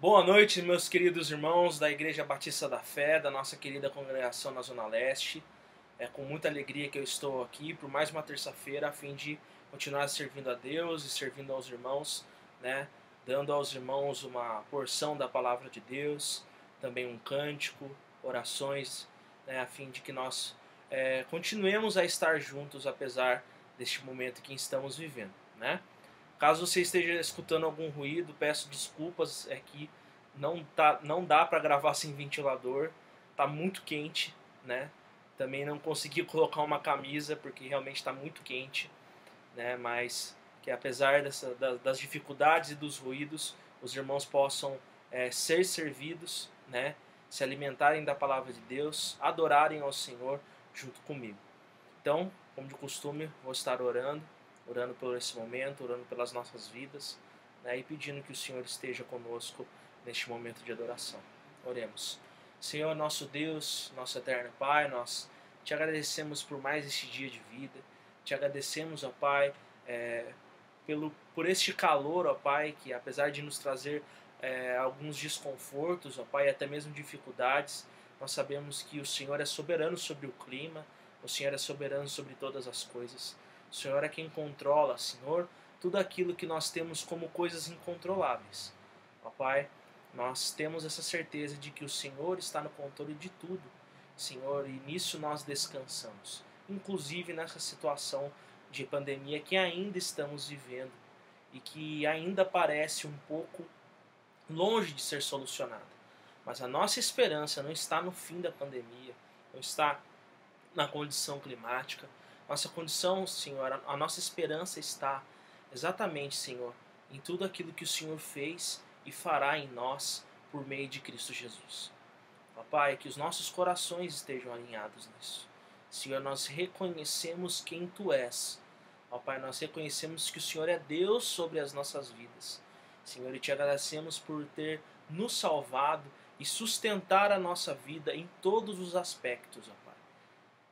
Boa noite, meus queridos irmãos da Igreja Batista da Fé, da nossa querida congregação na Zona Leste. É com muita alegria que eu estou aqui por mais uma terça-feira a fim de continuar servindo a Deus e servindo aos irmãos, né? Dando aos irmãos uma porção da palavra de Deus, também um cântico, orações, né? A fim de que nós continuemos a estar juntos apesar deste momento que estamos vivendo, né? Caso você esteja escutando algum ruído, peço desculpas, é que não dá para gravar sem ventilador, tá muito quente, né? Também não consegui colocar uma camisa porque realmente está muito quente, né? Mas que apesar das dificuldades e dos ruídos, os irmãos possam ser servidos, né? Se alimentarem da palavra de Deus, adorarem ao Senhor junto comigo. Então, como de costume, vou estar orando por esse momento, orando pelas nossas vidas, né, e pedindo que o Senhor esteja conosco neste momento de adoração. Oremos. Senhor, nosso Deus, nosso eterno Pai, nós te agradecemos por mais este dia de vida, te agradecemos, ó Pai, por este calor, ó Pai, que apesar de nos trazer alguns desconfortos, ó Pai, até mesmo dificuldades, nós sabemos que o Senhor é soberano sobre o clima, o Senhor é soberano sobre todas as coisas. O Senhor é quem controla, Senhor, tudo aquilo que nós temos como coisas incontroláveis. Ó Pai, nós temos essa certeza de que o Senhor está no controle de tudo, Senhor, e nisso nós descansamos. Inclusive nessa situação de pandemia que ainda estamos vivendo e que ainda parece um pouco longe de ser solucionada. Mas a nossa esperança não está no fim da pandemia, não está na condição climática. Nossa condição, Senhor, a nossa esperança está exatamente, Senhor, em tudo aquilo que o Senhor fez e fará em nós por meio de Cristo Jesus. Ó Pai, que os nossos corações estejam alinhados nisso. Senhor, nós reconhecemos quem Tu és. Ó Pai, nós reconhecemos que o Senhor é Deus sobre as nossas vidas. Senhor, e Te agradecemos por ter nos salvado e sustentar a nossa vida em todos os aspectos, ó Pai.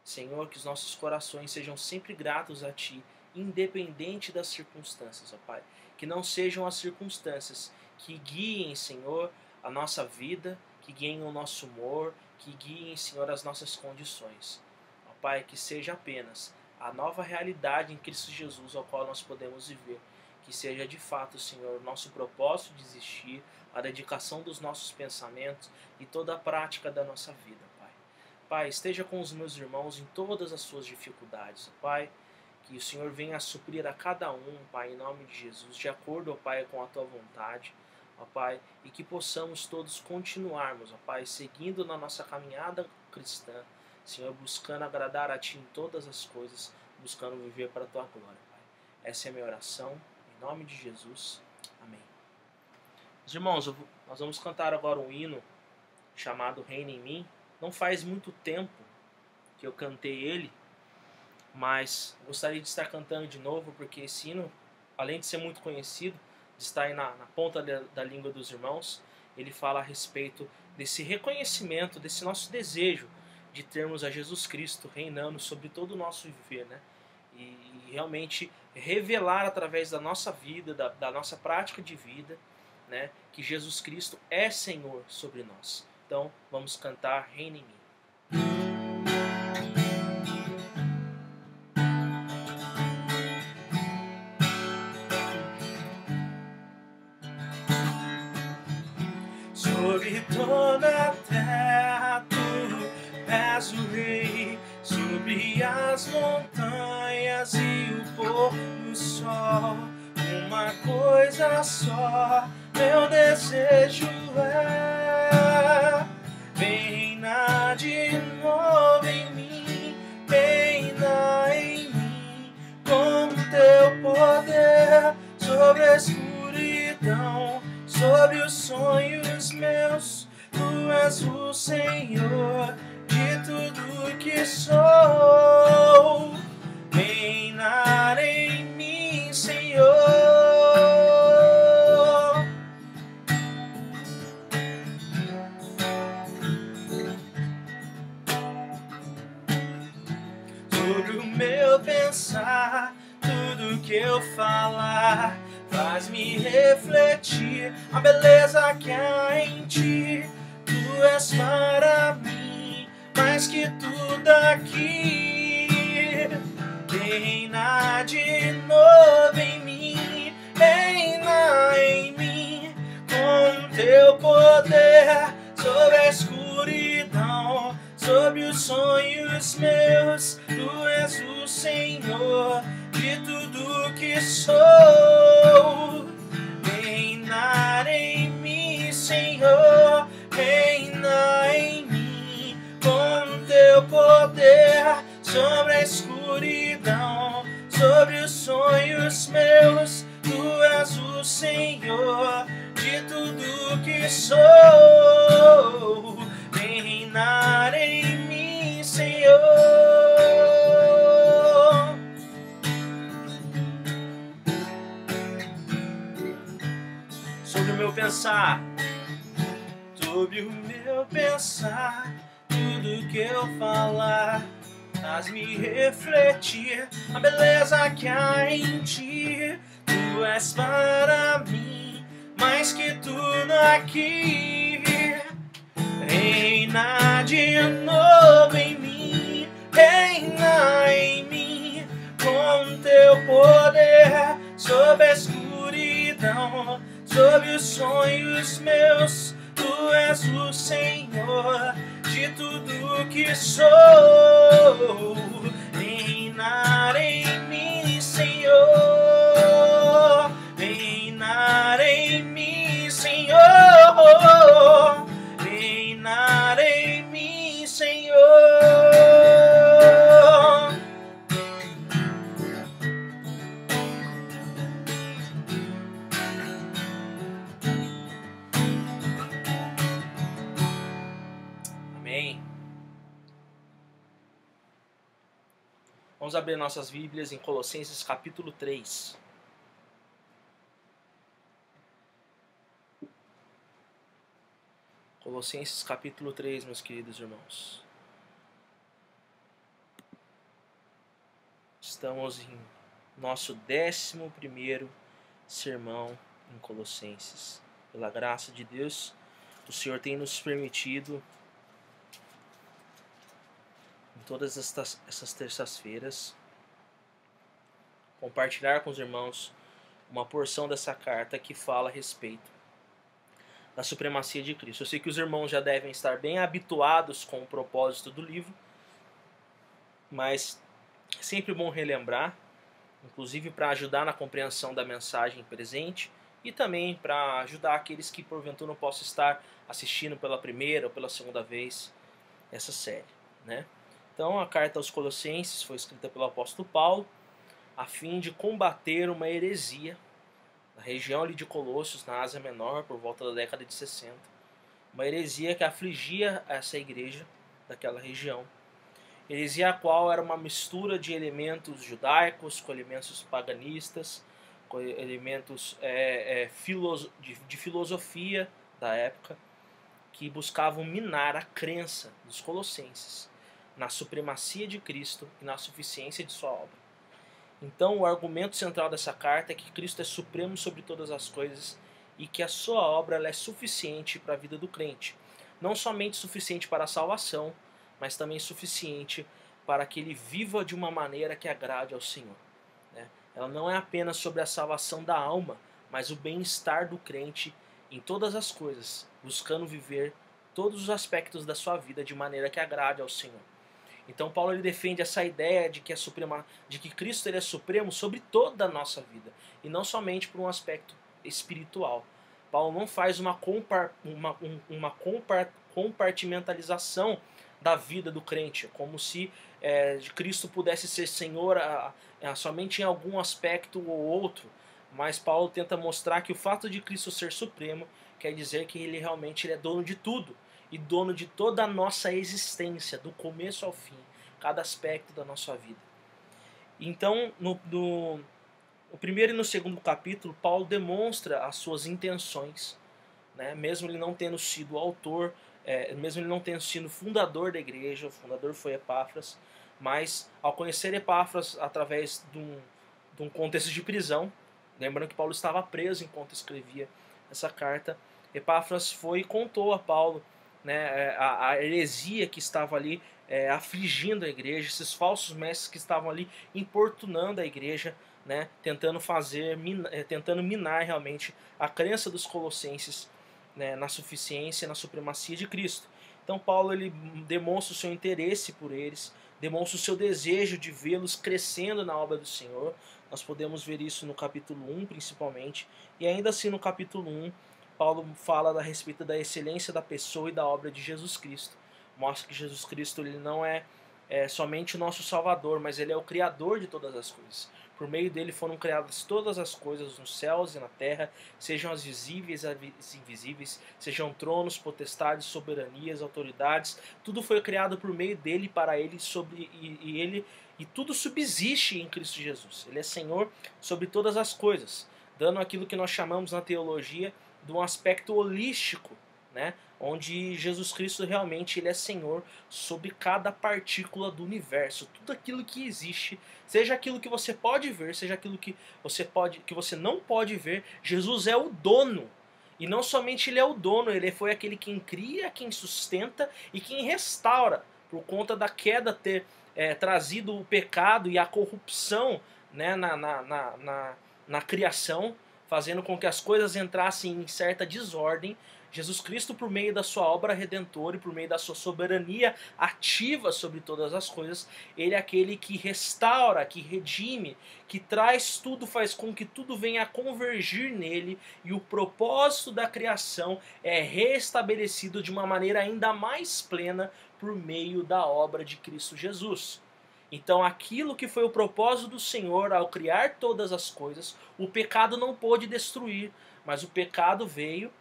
Senhor, que os nossos corações sejam sempre gratos a Ti, independente das circunstâncias, ó Pai. Que não sejam as circunstâncias que guiem, Senhor, a nossa vida, que guiem o nosso humor, que guiem, Senhor, as nossas condições. Ó Pai, que seja apenas a nova realidade em Cristo Jesus ao qual nós podemos viver. Que seja de fato, Senhor, o nosso propósito de existir, a dedicação dos nossos pensamentos e toda a prática da nossa vida. Pai, esteja com os meus irmãos em todas as suas dificuldades, Pai, que o Senhor venha a suprir a cada um, Pai, em nome de Jesus, de acordo, ó Pai, com a Tua vontade, ó Pai, e que possamos todos continuarmos, ó Pai, seguindo na nossa caminhada cristã, Senhor, buscando agradar a Ti em todas as coisas, buscando viver para a Tua glória, Pai. Essa é a minha oração, em nome de Jesus, amém. Meus irmãos, nós vamos cantar agora um hino chamado Reina em Mim. Não faz muito tempo que eu cantei ele, mas gostaria de estar cantando de novo, porque esse hino, além de ser muito conhecido, de estar aí na ponta da língua dos irmãos, ele fala a respeito desse reconhecimento, desse nosso desejo de termos a Jesus Cristo reinando sobre todo o nosso viver, né? E realmente revelar através da nossa vida, da nossa prática de vida, né, que Jesus Cristo é Senhor sobre nós. Então, vamos cantar Reina em Mim. Sobre toda a terra Tu és o Rei, sobre as montanhas e o pôr do sol. Uma coisa só, meu desejo é: reina de novo em mim, reina em mim, com Teu poder sobre a escuridão, sobre os sonhos meus. Tu és o Senhor de tudo que sou. Reinar em mim, Senhor. Sobre o meu pensar, tudo que eu falar vai faz-me refletir a beleza que há em ti. Tu és para mim mais que tudo aqui. Reina de novo em mim, reina em mim, com teu poder sobre a escuridão, sobre os sonhos meus. Tu és o Senhor de tudo que sou. Reinar em mim, Senhor, reina em mim, com teu poder sobre a escuridão, sobre os sonhos meus. Tu és o Senhor de tudo que sou. Reinar em mim, Senhor. Sobre o meu pensar, sobre o meu pensar, tudo que eu falar, faz-me refletir a beleza que há em ti. Tu és para mim mais que tudo aqui. Reina de novo em mim, reina em mim, com teu poder sobre a escuridão, sobre os sonhos meus. Tu és o Senhor de tudo que sou. Reinar em mim, Senhor. Reinar em mim, Senhor. Reinar em mim, Senhor. Amém. Vamos abrir nossas Bíblias em Colossenses capítulo 3. Colossenses capítulo 3, meus queridos irmãos. Estamos em nosso 11º sermão em Colossenses. Pela graça de Deus, o Senhor tem nos permitido, em todas essas terças-feiras, compartilhar com os irmãos uma porção dessa carta que fala a respeito da supremacia de Cristo. Eu sei que os irmãos já devem estar bem habituados com o propósito do livro, mas é sempre bom relembrar, inclusive para ajudar na compreensão da mensagem presente e também para ajudar aqueles que porventura não possam estar assistindo pela primeira ou pela segunda vez essa série, né? Então, a carta aos Colossenses foi escrita pelo apóstolo Paulo a fim de combater uma heresia na região ali de Colossos, na Ásia Menor, por volta da década de 60. Uma heresia que afligia essa igreja daquela região. Heresia a qual era uma mistura de elementos judaicos com elementos paganistas, com elementos de filosofia da época, que buscavam minar a crença dos colossenses na supremacia de Cristo e na suficiência de sua obra. Então, o argumento central dessa carta é que Cristo é supremo sobre todas as coisas e que a sua obra ela é suficiente para a vida do crente. Não somente suficiente para a salvação, mas também suficiente para que ele viva de uma maneira que agrade ao Senhor, né? Ela não é apenas sobre a salvação da alma, mas o bem-estar do crente em todas as coisas, buscando viver todos os aspectos da sua vida de maneira que agrade ao Senhor. Então Paulo ele defende essa ideia de que Cristo ele é supremo sobre toda a nossa vida, e não somente por um aspecto espiritual. Paulo não faz uma compartimentalização da vida do crente, como se Cristo pudesse ser Senhor somente em algum aspecto ou outro, mas Paulo tenta mostrar que o fato de Cristo ser supremo quer dizer que ele realmente é dono de tudo, e dono de toda a nossa existência, do começo ao fim, cada aspecto da nossa vida. Então, no primeiro e no segundo capítulo, Paulo demonstra as suas intenções, né? Mesmo ele não tendo sido o autor, mesmo ele não tendo sido fundador da igreja, o fundador foi Epáfras, mas ao conhecer Epáfras através de um contexto de prisão, Lembrando que Paulo estava preso enquanto escrevia essa carta. Epáfras foi e contou a Paulo, né, a heresia que estava ali afligindo a igreja, esses falsos mestres que estavam ali importunando a igreja, né, tentando minar realmente a crença dos colossenses, né, na suficiência e na supremacia de Cristo. Então Paulo ele demonstra o seu interesse por eles, demonstra o seu desejo de vê-los crescendo na obra do Senhor. Nós podemos ver isso no capítulo 1 principalmente, e ainda assim no capítulo 1 Paulo fala a respeito da excelência da pessoa e da obra de Jesus Cristo. Mostra que Jesus Cristo ele não é somente o nosso Salvador, mas ele é o Criador de todas as coisas. Por meio dele foram criadas todas as coisas nos céus e na terra, sejam as visíveis e as invisíveis, sejam tronos, potestades, soberanias, autoridades. Tudo foi criado por meio dele, para ele, e tudo subsiste em Cristo Jesus. Ele é Senhor sobre todas as coisas, dando aquilo que nós chamamos na teologia de um aspecto holístico, né? Onde Jesus Cristo realmente ele é Senhor sobre cada partícula do universo, tudo aquilo que existe, seja aquilo que você pode ver, seja aquilo que você não pode ver, Jesus é o dono. E não somente ele é o dono, ele foi aquele quem cria, quem sustenta e quem restaura, por conta da queda ter trazido o pecado e a corrupção, né, na criação, fazendo com que as coisas entrassem em certa desordem. Jesus Cristo, por meio da sua obra redentora e por meio da sua soberania ativa sobre todas as coisas, ele é aquele que restaura, que redime, que traz tudo, faz com que tudo venha a convergir nele, e o propósito da criação é restabelecido de uma maneira ainda mais plena por meio da obra de Cristo Jesus. Então aquilo que foi o propósito do Senhor ao criar todas as coisas, o pecado não pôde destruir, mas o pecado veio,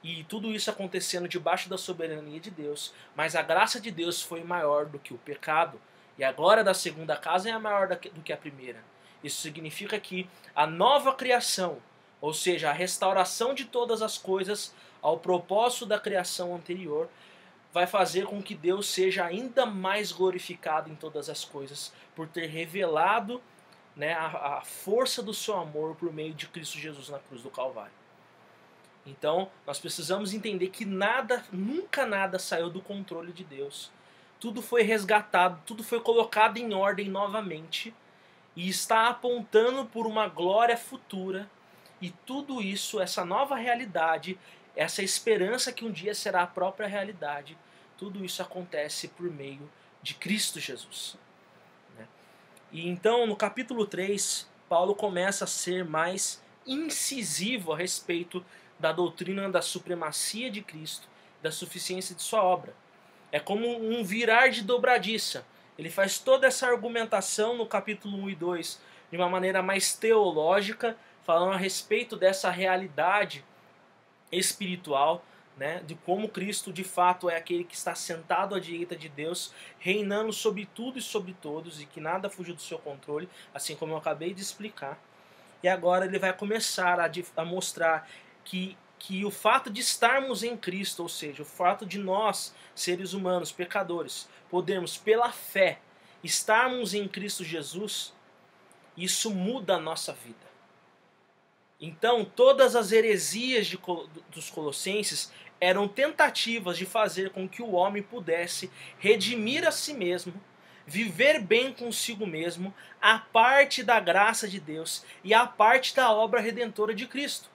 e tudo isso acontecendo debaixo da soberania de Deus, mas a graça de Deus foi maior do que o pecado, e agora da segunda casa é maior do que a primeira. Isso significa que a nova criação, ou seja, a restauração de todas as coisas ao propósito da criação anterior, vai fazer com que Deus seja ainda mais glorificado em todas as coisas, por ter revelado, né, a força do seu amor por meio de Cristo Jesus na cruz do Calvário. Então, nós precisamos entender que nunca nada saiu do controle de Deus. Tudo foi resgatado, tudo foi colocado em ordem novamente, e está apontando por uma glória futura, e tudo isso, essa nova realidade, essa esperança que um dia será a própria realidade, tudo isso acontece por meio de Cristo Jesus. E então, no capítulo 3, Paulo começa a ser mais incisivo a respeito da doutrina da supremacia de Cristo, da suficiência de sua obra. É como um virar de dobradiça. Ele faz toda essa argumentação no capítulo 1 e 2 de uma maneira mais teológica, falando a respeito dessa realidade espiritual, né, de como Cristo de fato é aquele que está sentado à direita de Deus, reinando sobre tudo e sobre todos, e que nada fugiu do seu controle, assim como eu acabei de explicar. E agora ele vai começar a mostrar que o fato de estarmos em Cristo, ou seja, o fato de nós, seres humanos, pecadores, podermos pela fé estarmos em Cristo Jesus, isso muda a nossa vida. Então, todas as heresias dos colossenses eram tentativas de fazer com que o homem pudesse redimir a si mesmo, viver bem consigo mesmo, a parte da graça de Deus e a parte da obra redentora de Cristo.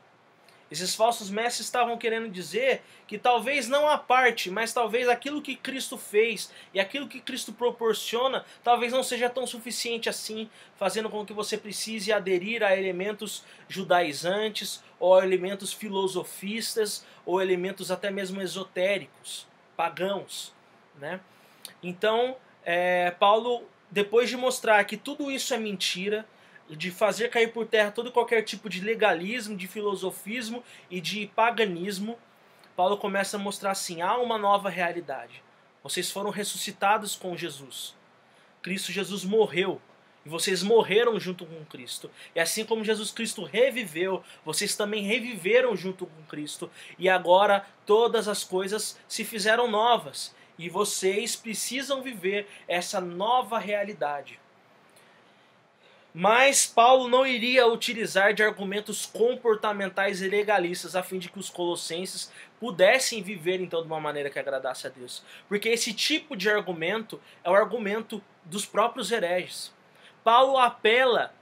Esses falsos mestres estavam querendo dizer que talvez não a parte, mas talvez aquilo que Cristo fez e aquilo que Cristo proporciona, talvez não seja tão suficiente assim, fazendo com que você precise aderir a elementos judaizantes, ou a elementos filosofistas, ou elementos até mesmo esotéricos, pagãos, né? Então, Paulo, depois de mostrar que tudo isso é mentira, de fazer cair por terra todo e qualquer tipo de legalismo, de filosofismo e de paganismo, Paulo começa a mostrar assim, há uma nova realidade. Vocês foram ressuscitados com Jesus. Cristo Jesus morreu, e vocês morreram junto com Cristo. E assim como Jesus Cristo reviveu, vocês também reviveram junto com Cristo. E agora todas as coisas se fizeram novas, e vocês precisam viver essa nova realidade. Mas Paulo não iria utilizar de argumentos comportamentais e legalistas a fim de que os colossenses pudessem viver então de uma maneira que agradasse a Deus. Porque esse tipo de argumento é o argumento dos próprios hereges. Paulo apela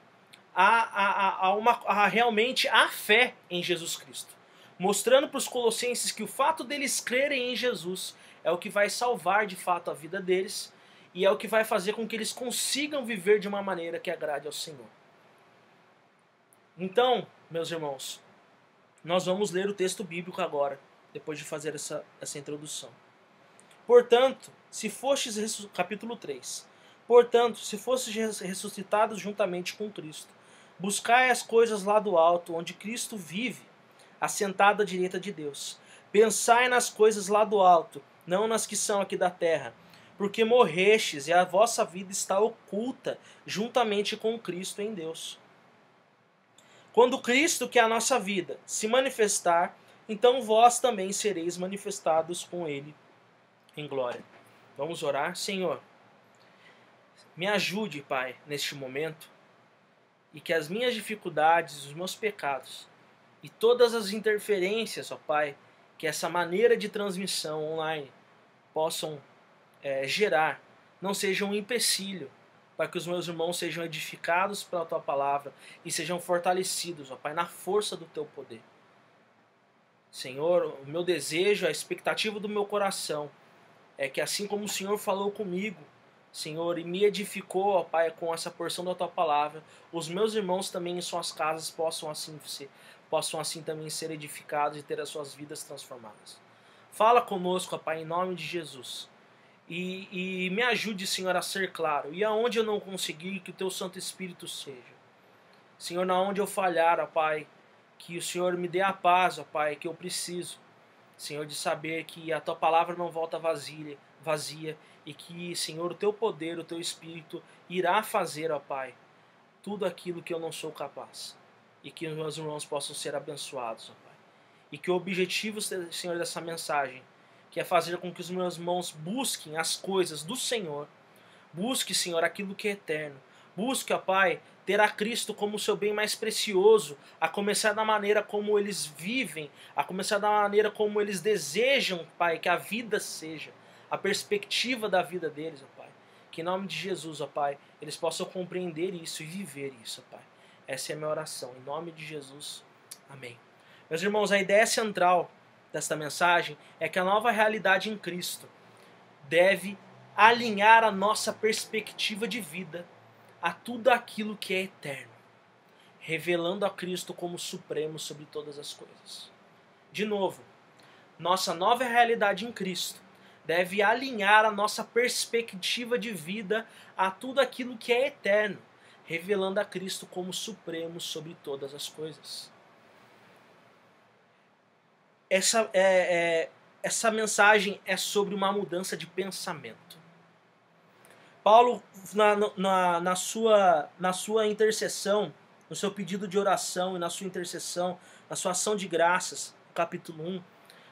realmente a fé em Jesus Cristo, mostrando para os colossenses que o fato deles crerem em Jesus é o que vai salvar de fato a vida deles e é o que vai fazer com que eles consigam viver de uma maneira que agrade ao Senhor. Então, meus irmãos, nós vamos ler o texto bíblico agora, depois de fazer essa introdução. Portanto, se fostes, capítulo 3, portanto, se fostes ressuscitados juntamente com Cristo, buscai as coisas lá do alto, onde Cristo vive, assentado à direita de Deus. Pensai nas coisas lá do alto, não nas que são aqui da terra, porque morrestes e a vossa vida está oculta juntamente com Cristo em Deus. Quando Cristo, que é a nossa vida, se manifestar, então vós também sereis manifestados com Ele em glória. Vamos orar? Senhor, me ajude, Pai, neste momento, e que as minhas dificuldades, os meus pecados e todas as interferências, ó Pai, que essa maneira de transmissão online possam gerar, não sejam um empecilho para que os meus irmãos sejam edificados pela Tua palavra e sejam fortalecidos, ó Pai, na força do Teu poder. Senhor, o meu desejo, a expectativa do meu coração é que assim como o Senhor falou comigo, Senhor, e me edificou, ó Pai, com essa porção da Tua palavra, os meus irmãos também em suas casas possam assim também ser edificados e ter as suas vidas transformadas. Fala conosco, ó Pai, em nome de Jesus. E me ajude, Senhor, a ser claro. E aonde eu não conseguir, que o Teu Santo Espírito seja. Senhor, na onde eu falhar, ó Pai, que o Senhor me dê a paz, ó Pai, que eu preciso. Senhor, de saber que a Tua palavra não volta vazia e que, Senhor, o Teu poder, o Teu Espírito irá fazer, ó Pai, tudo aquilo que eu não sou capaz. E que os meus irmãos possam ser abençoados, ó Pai. E que o objetivo, Senhor, dessa mensagem, que é fazer com que os meus irmãos busquem as coisas do Senhor, busque, Senhor, aquilo que é eterno. Busque, ó Pai, ter a Cristo como o seu bem mais precioso, a começar da maneira como eles vivem, a começar da maneira como eles desejam, Pai, que a vida seja, a perspectiva da vida deles, ó Pai. Que em nome de Jesus, ó Pai, eles possam compreender isso e viver isso, ó Pai. Essa é a minha oração. Em nome de Jesus. Amém. Meus irmãos, a ideia central desta mensagem é que a nova realidade em Cristo deve alinhar a nossa perspectiva de vida a tudo aquilo que é eterno, revelando a Cristo como supremo sobre todas as coisas. De novo, nossa nova realidade em Cristo deve alinhar a nossa perspectiva de vida a tudo aquilo que é eterno, revelando a Cristo como supremo sobre todas as coisas. Essa mensagem é sobre uma mudança de pensamento. Paulo, na sua intercessão, no seu pedido de oração e na sua intercessão, na sua ação de graças, no capítulo 1,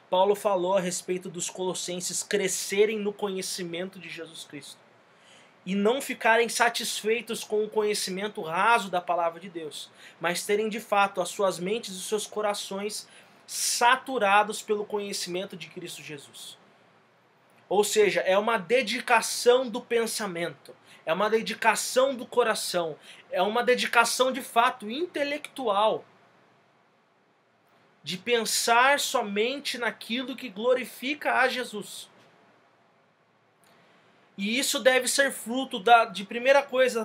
Paulo falou a respeito dos colossenses crescerem no conhecimento de Jesus Cristo e não ficarem satisfeitos com o conhecimento raso da palavra de Deus, mas terem de fato as suas mentes e os seus corações saturados pelo conhecimento de Cristo Jesus. Ou seja, é uma dedicação do pensamento, é uma dedicação do coração, é uma dedicação de fato intelectual, de pensar somente naquilo que glorifica a Jesus. E isso deve ser fruto da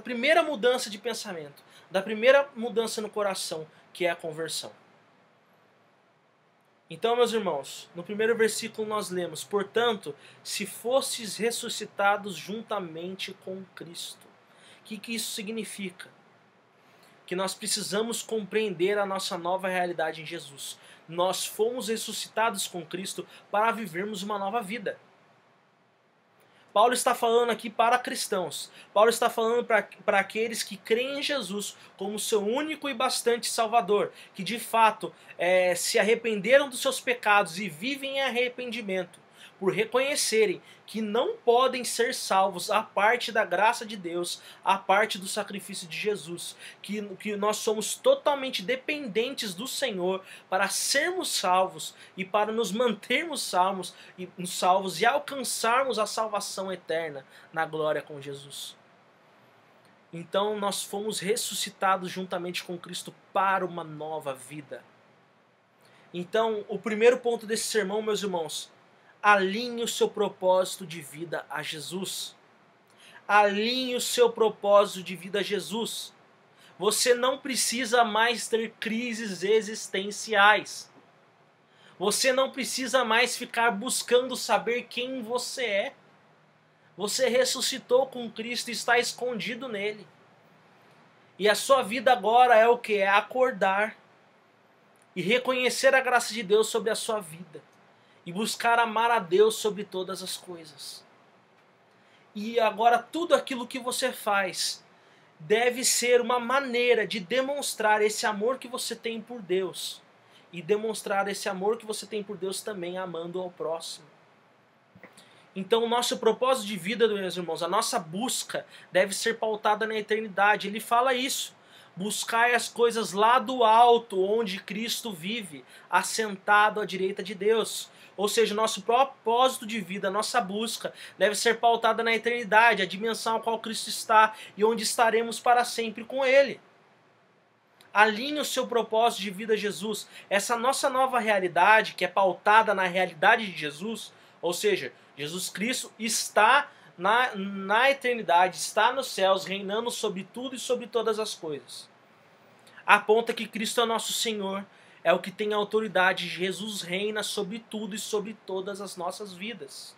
primeira mudança de pensamento, da primeira mudança no coração, que é a conversão. Então, meus irmãos, no primeiro versículo nós lemos: portanto, se fostes ressuscitados juntamente com Cristo. O que isso significa? Que nós precisamos compreender a nossa nova realidade em Jesus. Nós fomos ressuscitados com Cristo para vivermos uma nova vida. Paulo está falando aqui para cristãos. Paulo está falando para aqueles que creem em Jesus como seu único e bastante Salvador, que de fato se arrependeram dos seus pecados e vivem em arrependimento, por reconhecerem que não podem ser salvos à parte da graça de Deus, à parte do sacrifício de Jesus, que nós somos totalmente dependentes do Senhor para sermos salvos e para nos mantermos salvos e alcançarmos a salvação eterna na glória com Jesus. Então nós fomos ressuscitados juntamente com Cristo para uma nova vida. Então, o primeiro ponto desse sermão, meus irmãos, alinhe o seu propósito de vida a Jesus. Alinhe o seu propósito de vida a Jesus. Você não precisa mais ter crises existenciais. Você não precisa mais ficar buscando saber quem você é. Você ressuscitou com Cristo e está escondido nele. E a sua vida agora é o que? É acordar e reconhecer a graça de Deus sobre a sua vida. E buscar amar a Deus sobre todas as coisas. E agora tudo aquilo que você faz deve ser uma maneira de demonstrar esse amor que você tem por Deus. E demonstrar esse amor que você tem por Deus também amando ao próximo. Então o nosso propósito de vida, meus irmãos, a nossa busca deve ser pautada na eternidade. Ele fala isso. Buscai as coisas lá do alto, onde Cristo vive, assentado à direita de Deus. Ou seja, o nosso propósito de vida, a nossa busca, deve ser pautada na eternidade, a dimensão a qual Cristo está e onde estaremos para sempre com Ele. Alinhe o seu propósito de vida a Jesus. Essa nossa nova realidade, que é pautada na realidade de Jesus, ou seja, Jesus Cristo está na eternidade, está nos céus, reinando sobre tudo e sobre todas as coisas. Aponta que Cristo é nosso Senhor, é o que tem autoridade. Jesus reina sobre tudo e sobre todas as nossas vidas.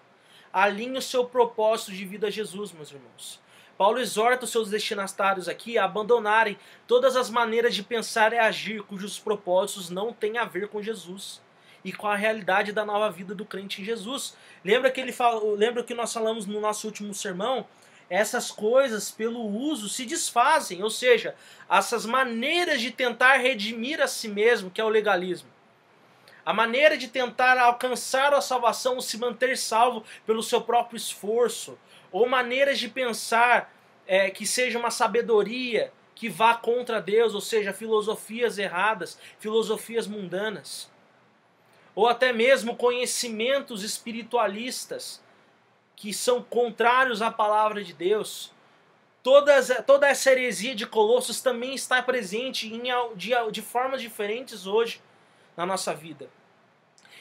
Alinhe o seu propósito de vida a Jesus, meus irmãos. Paulo exorta os seus destinatários aqui a abandonarem todas as maneiras de pensar e agir cujos propósitos não têm a ver com Jesus e com a realidade da nova vida do crente em Jesus. Lembra que nós falamos no nosso último sermão? Essas coisas, pelo uso, se desfazem. Ou seja, essas maneiras de tentar redimir a si mesmo, que é o legalismo. A maneira de tentar alcançar a salvação ou se manter salvo pelo seu próprio esforço. Ou maneiras de pensar que seja uma sabedoria que vá contra Deus, ou seja, filosofias erradas, filosofias mundanas. Ou até mesmo conhecimentos espiritualistas que são contrários à palavra de Deus. Toda essa heresia de Colossos também está presente de formas diferentes hoje na nossa vida.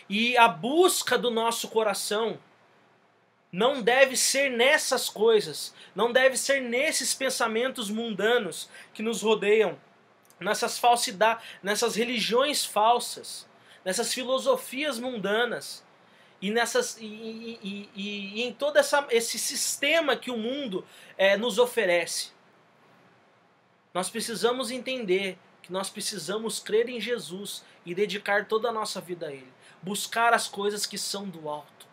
E a busca do nosso coração não deve ser nessas coisas, não deve ser nesses pensamentos mundanos que nos rodeiam, nessas falsidades, nessas religiões falsas, nessas filosofias mundanas e em todo esse sistema que o mundo nos oferece. Nós precisamos entender que nós precisamos crer em Jesus e dedicar toda a nossa vida a Ele. Buscar as coisas que são do alto.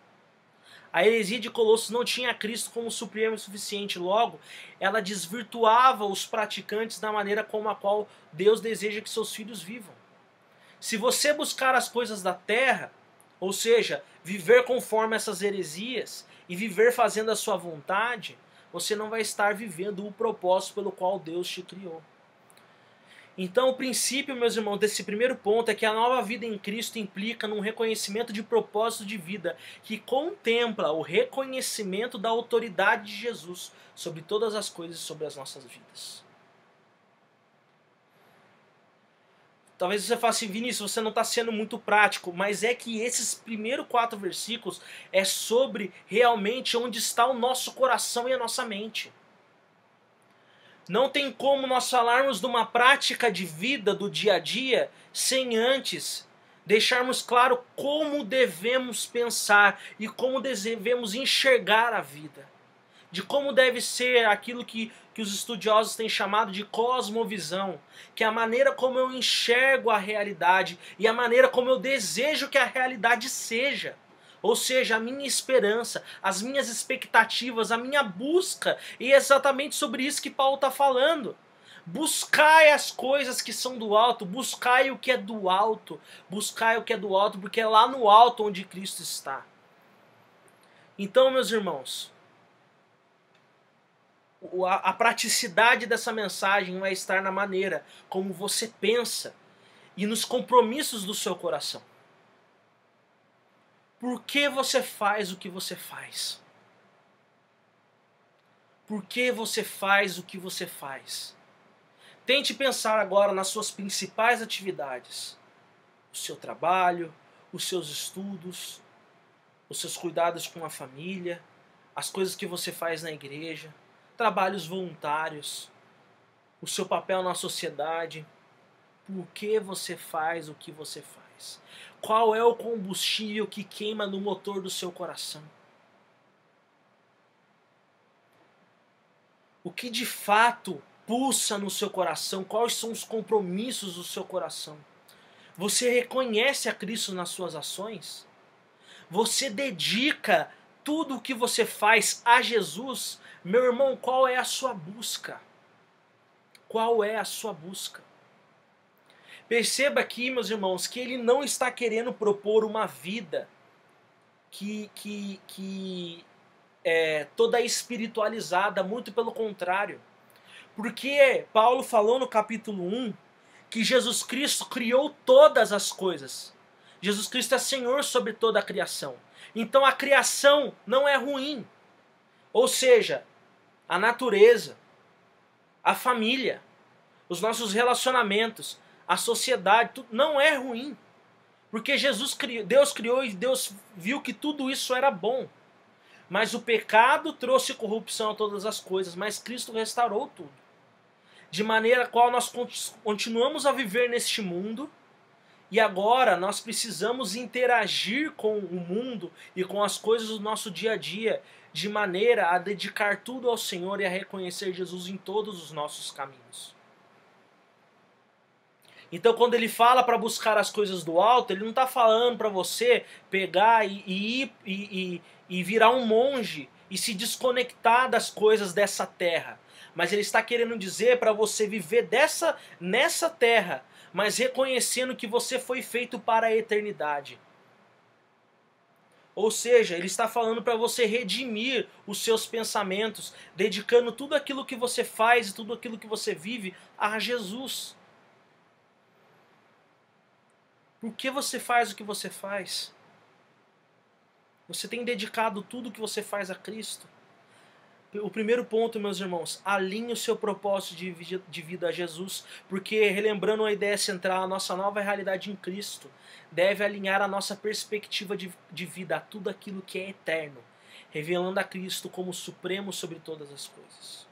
A heresia de Colossos não tinha Cristo como supremo e suficiente, logo, ela desvirtuava os praticantes da maneira como a qual Deus deseja que seus filhos vivam. Se você buscar as coisas da terra, ou seja, viver conforme essas heresias e viver fazendo a sua vontade, você não vai estar vivendo o propósito pelo qual Deus te criou. Então o princípio, meus irmãos, desse primeiro ponto é que a nova vida em Cristo implica num reconhecimento de propósito de vida que contempla o reconhecimento da autoridade de Jesus sobre todas as coisas e sobre as nossas vidas. Talvez você fale assim, Vinícius, você não está sendo muito prático, mas é que esses primeiros 4 versículos é sobre realmente onde está o nosso coração e a nossa mente. Não tem como nós falarmos de uma prática de vida do dia a dia sem antes deixarmos claro como devemos pensar e como devemos enxergar a vida. De como deve ser aquilo que os estudiosos têm chamado de cosmovisão, que é a maneira como eu enxergo a realidade e a maneira como eu desejo que a realidade seja. Ou seja, a minha esperança, as minhas expectativas, a minha busca. E é exatamente sobre isso que Paulo está falando. Buscai as coisas que são do alto, buscai o que é do alto. Buscai o que é do alto, porque é lá no alto onde Cristo está. Então, meus irmãos, a praticidade dessa mensagem vai estar na maneira como você pensa e nos compromissos do seu coração. Por que você faz o que você faz? Por que você faz o que você faz? Tente pensar agora nas suas principais atividades. O seu trabalho, os seus estudos, os seus cuidados com a família, as coisas que você faz na igreja, trabalhos voluntários, o seu papel na sociedade. Por que você faz o que você faz? Qual é o combustível que queima no motor do seu coração? O que de fato pulsa no seu coração? Quais são os compromissos do seu coração? Você reconhece a Cristo nas suas ações? Você dedica tudo o que você faz a Jesus? Meu irmão, qual é a sua busca? Qual é a sua busca? Perceba aqui, meus irmãos, que ele não está querendo propor uma vida que é toda espiritualizada, muito pelo contrário. Porque Paulo falou no capítulo 1 que Jesus Cristo criou todas as coisas. Jesus Cristo é Senhor sobre toda a criação. Então a criação não é ruim. Ou seja, a natureza, a família, os nossos relacionamentos, a sociedade, tudo não é ruim. Porque Deus criou e Deus viu que tudo isso era bom. Mas o pecado trouxe corrupção a todas as coisas, mas Cristo restaurou tudo. De maneira qual nós continuamos a viver neste mundo, e agora nós precisamos interagir com o mundo e com as coisas do nosso dia a dia, de maneira a dedicar tudo ao Senhor e a reconhecer Jesus em todos os nossos caminhos. Então, quando ele fala para buscar as coisas do alto, ele não está falando para você pegar e virar um monge e se desconectar das coisas dessa terra. Mas ele está querendo dizer para você viver nessa terra, mas reconhecendo que você foi feito para a eternidade. Ou seja, ele está falando para você redimir os seus pensamentos, dedicando tudo aquilo que você faz e tudo aquilo que você vive a Jesus. Por que você faz o que você faz? Você tem dedicado tudo o que você faz a Cristo? O primeiro ponto, meus irmãos, alinhe o seu propósito de vida a Jesus, porque, relembrando a ideia central, a nossa nova realidade em Cristo deve alinhar a nossa perspectiva de vida a tudo aquilo que é eterno, revelando a Cristo como supremo sobre todas as coisas.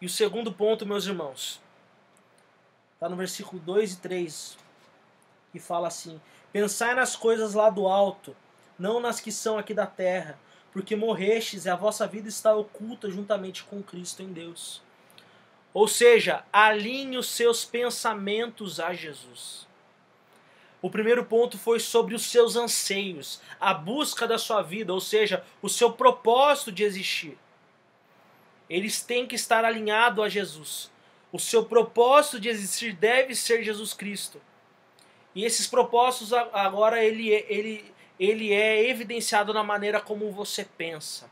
E o segundo ponto, meus irmãos, está no versículo 2 e 3, que fala assim: pensai nas coisas lá do alto, não nas que são aqui da terra, porque morrestes e a vossa vida está oculta juntamente com Cristo em Deus. Ou seja, alinhe os seus pensamentos a Jesus. O primeiro ponto foi sobre os seus anseios, a busca da sua vida, ou seja, o seu propósito de existir. Eles têm que estar alinhados a Jesus. O seu propósito de existir deve ser Jesus Cristo. E esses propósitos agora ele é evidenciado na maneira como você pensa.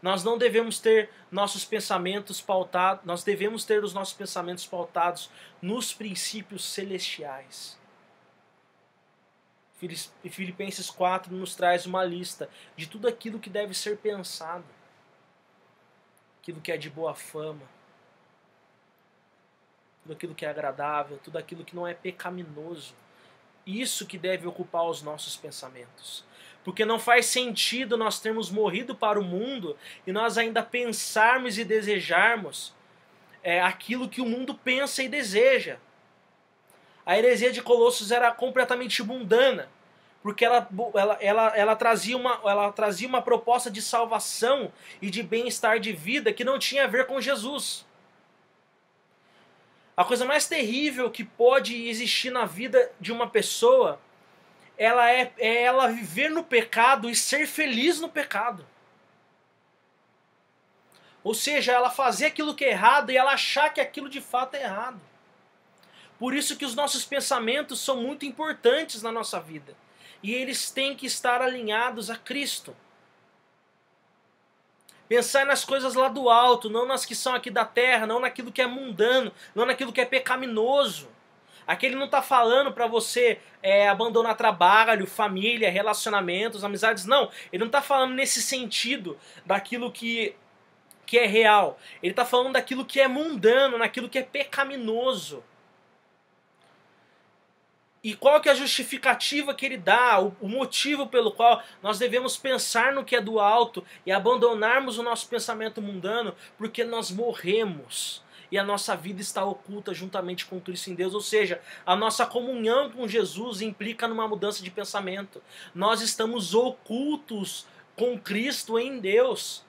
Nós não devemos ter nossos pensamentos pautados, nós devemos ter os nossos pensamentos pautados nos princípios celestiais. Filipenses 4 nos traz uma lista de tudo aquilo que deve ser pensado, aquilo que é de boa fama, tudo aquilo que é agradável, tudo aquilo que não é pecaminoso. Isso que deve ocupar os nossos pensamentos. Porque não faz sentido nós termos morrido para o mundo e nós ainda pensarmos e desejarmos aquilo que o mundo pensa e deseja. A heresia de Colossos era completamente mundana, porque ela trazia uma proposta de salvação e de bem-estar de vida que não tinha a ver com Jesus. A coisa mais terrível que pode existir na vida de uma pessoa é ela viver no pecado e ser feliz no pecado. Ou seja, ela fazer aquilo que é errado e ela achar que aquilo de fato é errado. Por isso que os nossos pensamentos são muito importantes na nossa vida. e eles têm que estar alinhados a Cristo. Pensar nas coisas lá do alto, não nas que são aqui da terra, não naquilo que é mundano, não naquilo que é pecaminoso. Aqui ele não está falando para você abandonar trabalho, família, relacionamentos, amizades, não. Ele não está falando nesse sentido daquilo que é real. Ele está falando daquilo que é mundano, naquilo que é pecaminoso. E qual que é a justificativa que ele dá, o motivo pelo qual nós devemos pensar no que é do alto e abandonarmos o nosso pensamento mundano? Porque nós morremos e a nossa vida está oculta juntamente com Cristo em Deus. Ou seja, a nossa comunhão com Jesus implica numa mudança de pensamento. Nós estamos ocultos com Cristo em Deus.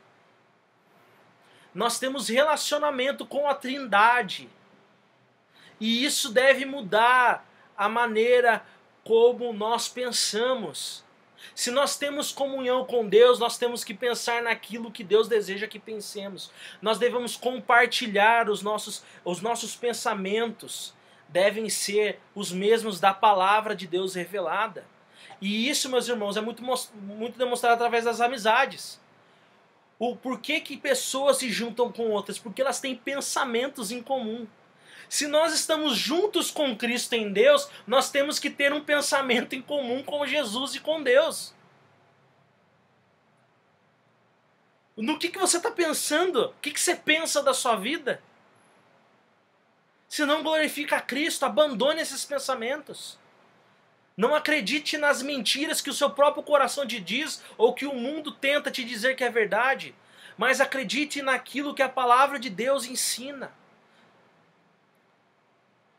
Nós temos relacionamento com a Trindade. E isso deve mudar a maneira como nós pensamos. Se nós temos comunhão com Deus, nós temos que pensar naquilo que Deus deseja que pensemos. Nós devemos compartilhar os nossos pensamentos. Devem ser os mesmos da palavra de Deus revelada. E isso, meus irmãos, é muito demonstrado através das amizades. O porquê que pessoas se juntam com outras? Porque elas têm pensamentos em comum. Se nós estamos juntos com Cristo em Deus, nós temos que ter um pensamento em comum com Jesus e com Deus. No que você está pensando? O que você pensa da sua vida? Se não glorifica a Cristo, abandone esses pensamentos. Não acredite nas mentiras que o seu próprio coração te diz ou que o mundo tenta te dizer que é verdade. Mas acredite naquilo que a palavra de Deus ensina.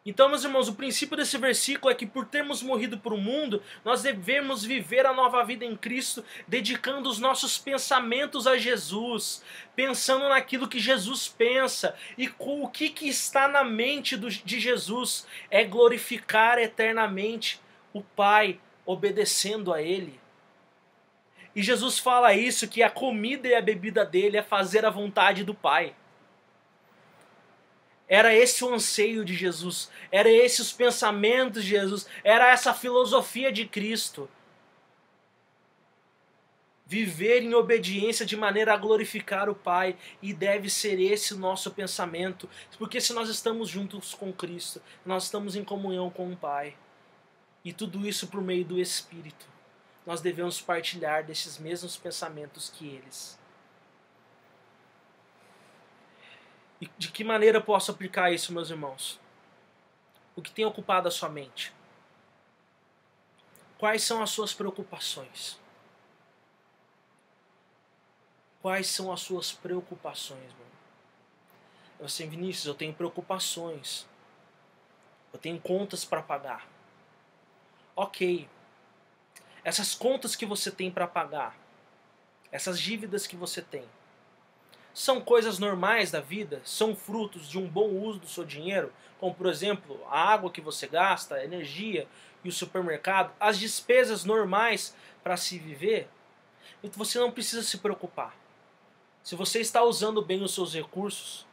Então, meus irmãos, o princípio desse versículo é que por termos morrido para o mundo, nós devemos viver a nova vida em Cristo, dedicando os nossos pensamentos a Jesus, pensando naquilo que Jesus pensa, e o que está na mente de Jesus é glorificar eternamente o Pai, obedecendo a Ele. E Jesus fala isso, que a comida e a bebida dele é fazer a vontade do Pai. Era esse o anseio de Jesus, era esses os pensamentos de Jesus, era essa a filosofia de Cristo. Viver em obediência de maneira a glorificar o Pai, e deve ser esse o nosso pensamento, porque se nós estamos juntos com Cristo, nós estamos em comunhão com o Pai, e tudo isso por meio do Espírito, nós devemos partilhar desses mesmos pensamentos que eles. E de que maneira eu posso aplicar isso, meus irmãos? O que tem ocupado a sua mente? Quais são as suas preocupações? Quais são as suas preocupações, mano? Eu sei, Vinícius, eu tenho preocupações. Eu tenho contas para pagar. Ok. Essas contas que você tem para pagar, essas dívidas que você tem, são coisas normais da vida? São frutos de um bom uso do seu dinheiro? Como, por exemplo, a água que você gasta, a energia e o supermercado, as despesas normais para se viver? Então você não precisa se preocupar. Se você está usando bem os seus recursos,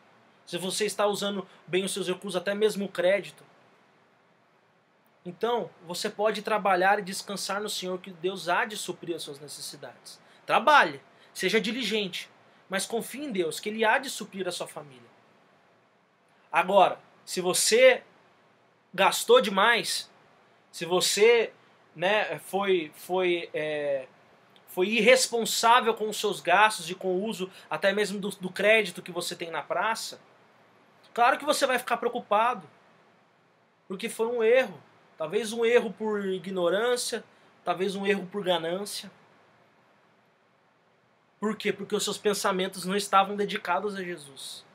se você está usando bem os seus recursos, até mesmo o crédito, então você pode trabalhar e descansar no Senhor, que Deus há de suprir as suas necessidades. Trabalhe, seja diligente, mas confie em Deus, que Ele há de suprir a sua família. Agora, se você gastou demais, se você foi irresponsável com os seus gastos e com o uso até mesmo do crédito que você tem na praça, claro que você vai ficar preocupado, porque foi um erro. Talvez um erro por ignorância, talvez um erro por ganância. Por quê? Porque os seus pensamentos não estavam dedicados a Jesus.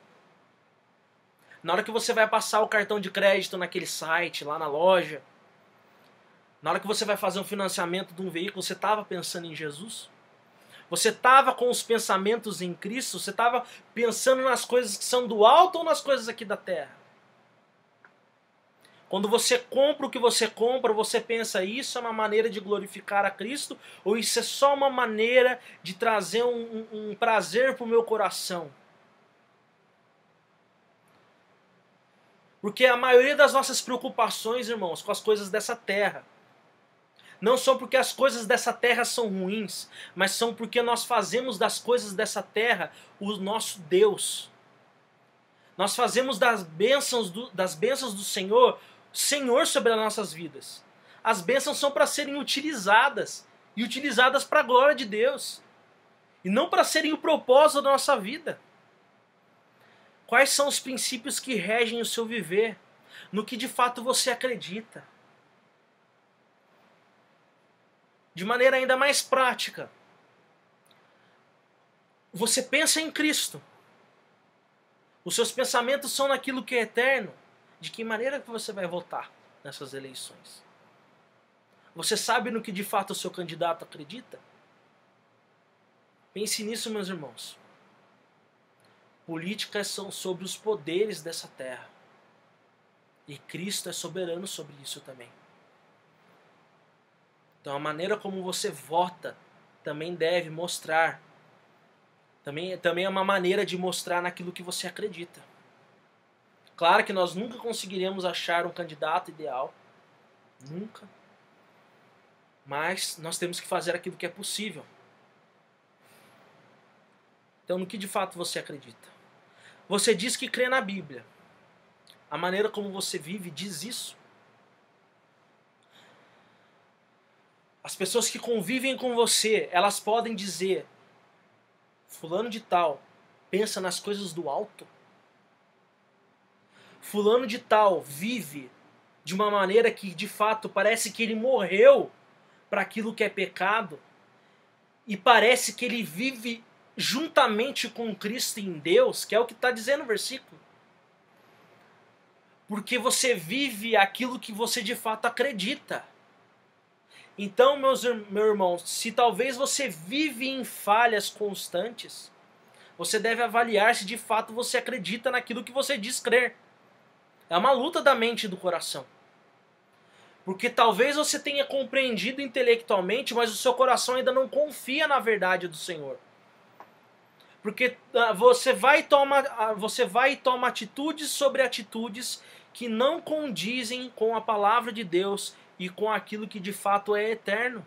Na hora que você vai passar o cartão de crédito naquele site, lá na loja, na hora que você vai fazer um financiamento de um veículo, você estava pensando em Jesus? Você estava com os pensamentos em Cristo? Você estava pensando nas coisas que são do alto ou nas coisas aqui da terra? Quando você compra o que você compra, você pensa, isso é uma maneira de glorificar a Cristo? Ou isso é só uma maneira de trazer um prazer para o meu coração? Porque a maioria das nossas preocupações, irmãos, com as coisas dessa terra, Não só porque as coisas dessa terra são ruins, mas são porque nós fazemos das coisas dessa terra o nosso Deus. Nós fazemos das bênçãos do Senhor, Senhor sobre as nossas vidas. As bênçãos são para serem utilizadas, e utilizadas para a glória de Deus. E não para serem o propósito da nossa vida. Quais são os princípios que regem o seu viver? No que de fato você acredita? De maneira ainda mais prática. Você pensa em Cristo. Os seus pensamentos são naquilo que é eterno. De que maneira que você vai votar nessas eleições? Você sabe no que de fato o seu candidato acredita? Pense nisso, meus irmãos. Políticas são sobre os poderes dessa terra. E Cristo é soberano sobre isso também. Então a maneira como você vota também deve mostrar. Também é uma maneira de mostrar naquilo que você acredita. Claro que nós nunca conseguiremos achar um candidato ideal. Nunca. Mas nós temos que fazer aquilo que é possível. Então, no que de fato você acredita? Você diz que crê na Bíblia. A maneira como você vive diz isso. As pessoas que convivem com você, elas podem dizer: fulano de tal pensa nas coisas do alto. Fulano de tal vive de uma maneira que de fato parece que ele morreu para aquilo que é pecado. E parece que ele vive juntamente com Cristo em Deus, que é o que está dizendo o versículo. Porque você vive aquilo que você de fato acredita. Então, meu irmão, se talvez você vive em falhas constantes, você deve avaliar se de fato você acredita naquilo que você diz crer. É uma luta da mente e do coração. Porque talvez você tenha compreendido intelectualmente, mas o seu coração ainda não confia na verdade do Senhor. Porque você vai e toma atitudes sobre atitudes que não condizem com a palavra de Deus e com aquilo que de fato é eterno.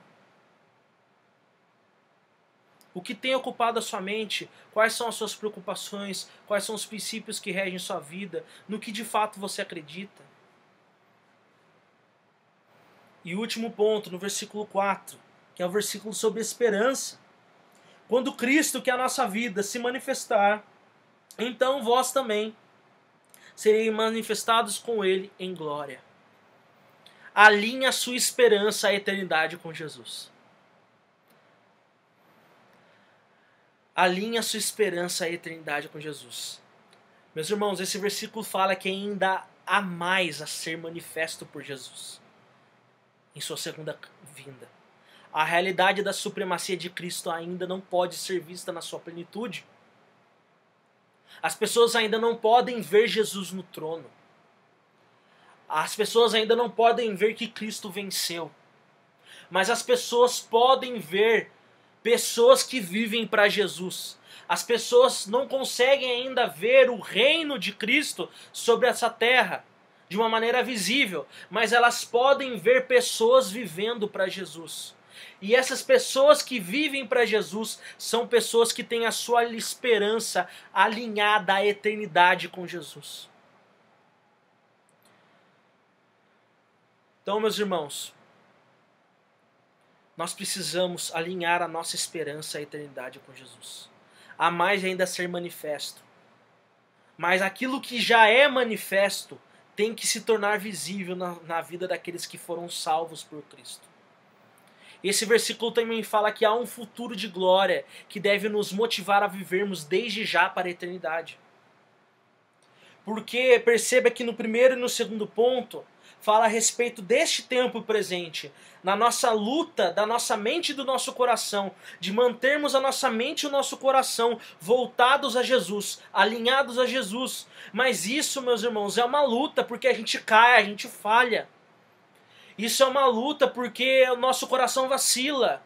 O que tem ocupado a sua mente? Quais são as suas preocupações? Quais são os princípios que regem sua vida? No que de fato você acredita? E o último ponto, no versículo 4, que é o versículo sobre esperança. Quando Cristo, que é a nossa vida, se manifestar, então vós também sereis manifestados com Ele em glória. Alinhe a sua esperança à eternidade com Jesus. Alinhe a sua esperança à eternidade com Jesus. Meus irmãos, esse versículo fala que ainda há mais a ser manifesto por Jesus em sua segunda vinda. A realidade da supremacia de Cristo ainda não pode ser vista na sua plenitude. As pessoas ainda não podem ver Jesus no trono. As pessoas ainda não podem ver que Cristo venceu. Mas as pessoas podem ver pessoas que vivem para Jesus. As pessoas não conseguem ainda ver o reino de Cristo sobre essa terra de uma maneira visível, mas elas podem ver pessoas vivendo para Jesus. E essas pessoas que vivem para Jesus são pessoas que têm a sua esperança alinhada à eternidade com Jesus. Então, meus irmãos, nós precisamos alinhar a nossa esperança à eternidade com Jesus. Há mais ainda a ser manifesto. Mas aquilo que já é manifesto tem que se tornar visível na vida daqueles que foram salvos por Cristo. Esse versículo também fala que há um futuro de glória que deve nos motivar a vivermos desde já para a eternidade. Porque perceba que no primeiro e no segundo ponto fala a respeito deste tempo presente, na nossa luta da nossa mente e do nosso coração, de mantermos a nossa mente e o nosso coração voltados a Jesus, alinhados a Jesus. Mas isso, meus irmãos, é uma luta porque a gente cai, a gente falha. Isso é uma luta porque o nosso coração vacila.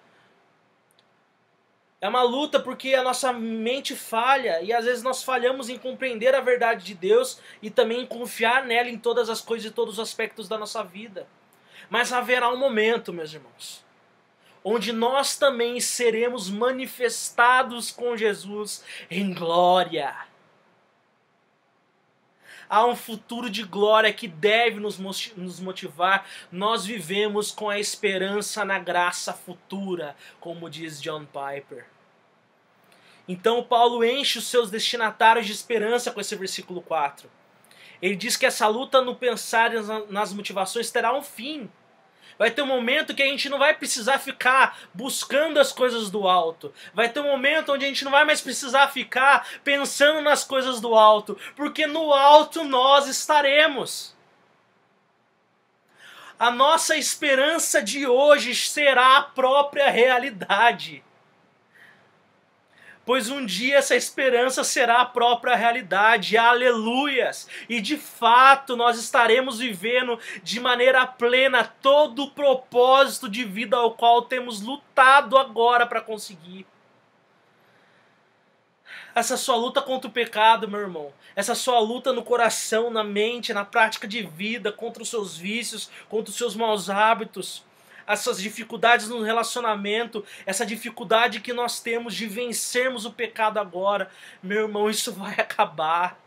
É uma luta porque a nossa mente falha e às vezes nós falhamos em compreender a verdade de Deus e também em confiar nela em todas as coisas e todos os aspectos da nossa vida. Mas haverá um momento, meus irmãos, onde nós também seremos manifestados com Jesus em glória. Há um futuro de glória que deve nos motivar. Nós vivemos com a esperança na graça futura, como diz John Piper. Então Paulo enche os seus destinatários de esperança com esse versículo 4. Ele diz que essa luta no pensar nas motivações terá um fim. Vai ter um momento que a gente não vai precisar ficar buscando as coisas do alto. Vai ter um momento onde a gente não vai mais precisar ficar pensando nas coisas do alto. Porque no alto nós estaremos. A nossa esperança de hoje será a própria realidade. Pois um dia essa esperança será a própria realidade, aleluias! E de fato nós estaremos vivendo de maneira plena todo o propósito de vida ao qual temos lutado agora para conseguir. Essa sua luta contra o pecado, meu irmão, essa sua luta no coração, na mente, na prática de vida, contra os seus vícios, contra os seus maus hábitos, essas dificuldades no relacionamento, essa dificuldade que nós temos de vencermos o pecado agora, meu irmão, isso vai acabar.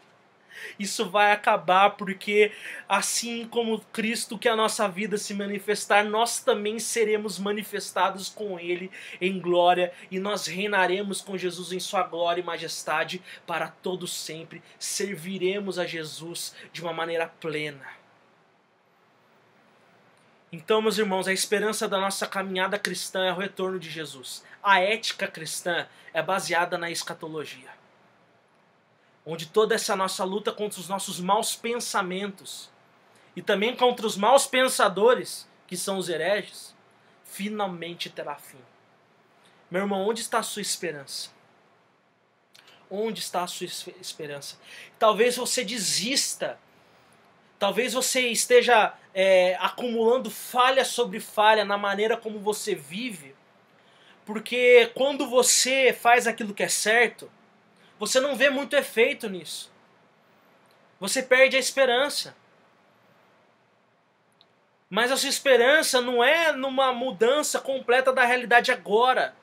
Isso vai acabar porque assim como Cristo quer a nossa vida se manifestar, nós também seremos manifestados com Ele em glória e nós reinaremos com Jesus em sua glória e majestade para todo sempre. Serviremos a Jesus de uma maneira plena. Então, meus irmãos, a esperança da nossa caminhada cristã é o retorno de Jesus. A ética cristã é baseada na escatologia, onde toda essa nossa luta contra os nossos maus pensamentos e também contra os maus pensadores, que são os hereges, finalmente terá fim. Meu irmão, onde está a sua esperança? Onde está a sua esperança? Talvez você desista. Talvez você esteja acumulando falha sobre falha na maneira como você vive, porque quando você faz aquilo que é certo, você não vê muito efeito nisso. Você perde a esperança. Mas a sua esperança não é numa mudança completa da realidade agora,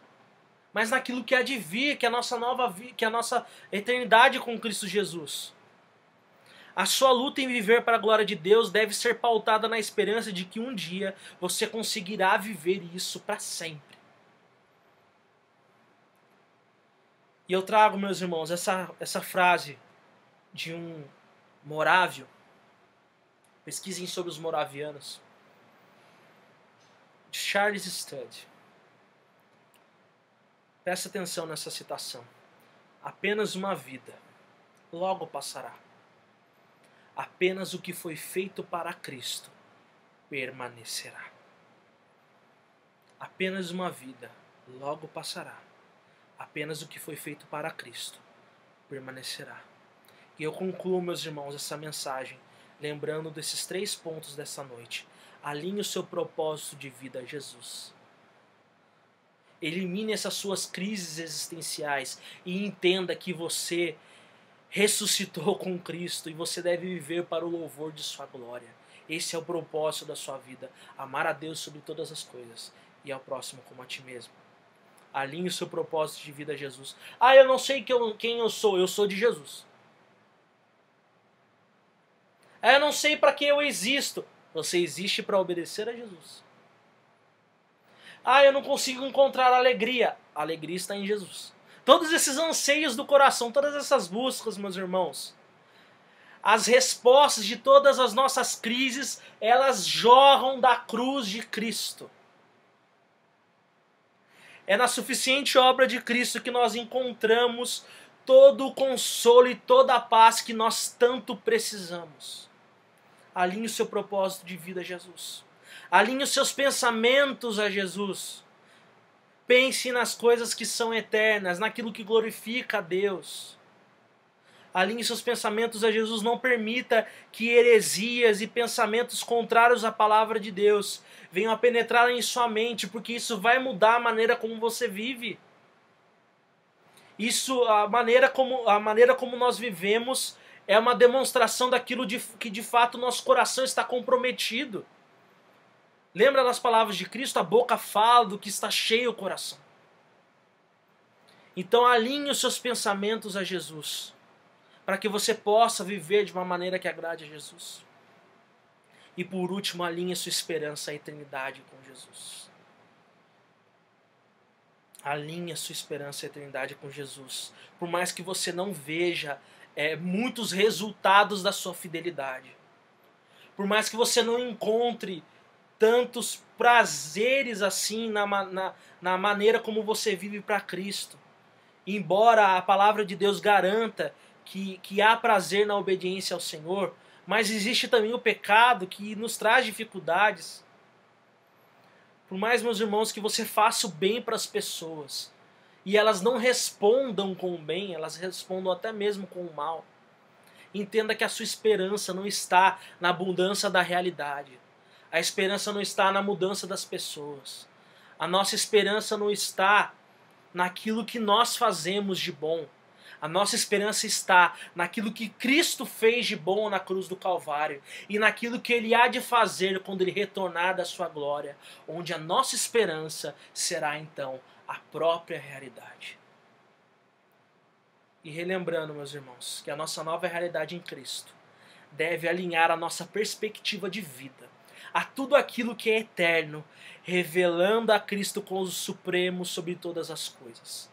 mas naquilo que há de vir, que é a nossa nova vida, que é a nossa eternidade com Cristo Jesus. A sua luta em viver para a glória de Deus deve ser pautada na esperança de que um dia você conseguirá viver isso para sempre. E eu trago, meus irmãos, essa frase de um morávio. Pesquisem sobre os moravianos. De Charles Studd. Presta atenção nessa citação. Apenas uma vida, logo passará. Apenas o que foi feito para Cristo permanecerá. Apenas uma vida, logo passará. Apenas o que foi feito para Cristo permanecerá. E eu concluo, meus irmãos, essa mensagem lembrando desses 3 pontos dessa noite. Alinhe o seu propósito de vida a Jesus. Elimine essas suas crises existenciais e entenda que você ressuscitou com Cristo e você deve viver para o louvor de sua glória. Esse é o propósito da sua vida. Amar a Deus sobre todas as coisas e ao próximo como a ti mesmo. Alinhe o seu propósito de vida a Jesus. Eu não sei quem eu sou de Jesus. Eu não sei para que eu existo. Você existe para obedecer a Jesus. Eu não consigo encontrar alegria. A alegria está em Jesus. Todos esses anseios do coração, todas essas buscas, meus irmãos, as respostas de todas as nossas crises, elas jorram da cruz de Cristo. É na suficiente obra de Cristo que nós encontramos todo o consolo e toda a paz que nós tanto precisamos. Alinhe o seu propósito de vida a Jesus. Alinhe os seus pensamentos a Jesus. Pense nas coisas que são eternas, naquilo que glorifica a Deus. Alinhe seus pensamentos a Jesus. Não permita que heresias e pensamentos contrários à palavra de Deus venham a penetrar em sua mente, porque isso vai mudar a maneira como você vive. A maneira como nós vivemos é uma demonstração daquilo que de fato nosso coração está comprometido. Lembra das palavras de Cristo? A boca fala do que está cheio o coração. Então alinhe os seus pensamentos a Jesus, para que você possa viver de uma maneira que agrade a Jesus. E por último, alinhe sua esperança à eternidade com Jesus. Alinhe a sua esperança à eternidade com Jesus. Por mais que você não veja muitos resultados da sua fidelidade. Por mais que você não encontre tantos prazeres assim na maneira como você vive para Cristo. Embora a palavra de Deus garanta que há prazer na obediência ao Senhor, mas existe também o pecado que nos traz dificuldades. Por mais, meus irmãos, que você faça o bem para as pessoas e elas não respondam com o bem, elas respondam até mesmo com o mal. Entenda que a sua esperança não está na abundância da realidade. A esperança não está na mudança das pessoas. A nossa esperança não está naquilo que nós fazemos de bom. A nossa esperança está naquilo que Cristo fez de bom na cruz do Calvário e naquilo que Ele há de fazer quando Ele retornar da sua glória, onde a nossa esperança será então a própria realidade. E relembrando, meus irmãos, que a nossa nova realidade em Cristo deve alinhar a nossa perspectiva de vida a tudo aquilo que é eterno, revelando a Cristo como o supremo sobre todas as coisas.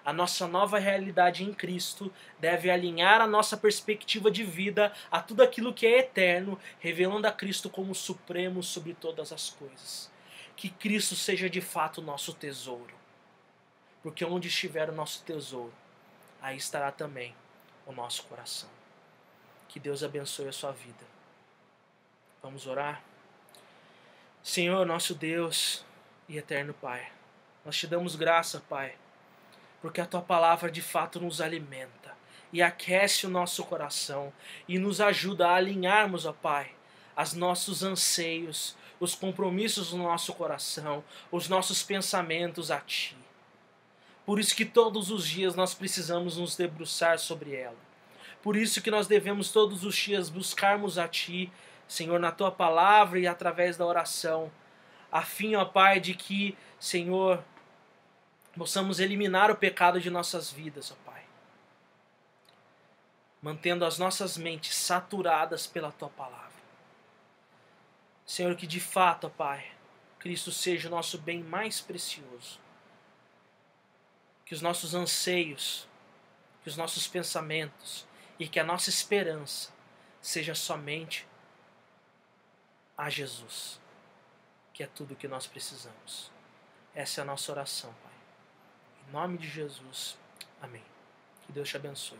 A nossa nova realidade em Cristo deve alinhar a nossa perspectiva de vida a tudo aquilo que é eterno, revelando a Cristo como supremo sobre todas as coisas. Que Cristo seja de fato o nosso tesouro. Porque onde estiver o nosso tesouro, aí estará também o nosso coração. Que Deus abençoe a sua vida. Vamos orar? Senhor, nosso Deus e eterno Pai, nós te damos graça, Pai, porque a Tua palavra de fato nos alimenta e aquece o nosso coração e nos ajuda a alinharmos, ó Pai, os nossos anseios, os compromissos do nosso coração, os nossos pensamentos a Ti. Por isso que todos os dias nós precisamos nos debruçar sobre ela. Por isso que nós devemos todos os dias buscarmos a Ti, Senhor, na Tua palavra e através da oração, a fim, ó Pai, de que, Senhor, possamos eliminar o pecado de nossas vidas, ó Pai, mantendo as nossas mentes saturadas pela Tua palavra. Senhor, que de fato, ó Pai, Cristo seja o nosso bem mais precioso, que os nossos anseios, que os nossos pensamentos e que a nossa esperança seja somente a Jesus, que é tudo o que nós precisamos. Essa é a nossa oração, Pai. Em nome de Jesus, amém. Que Deus te abençoe.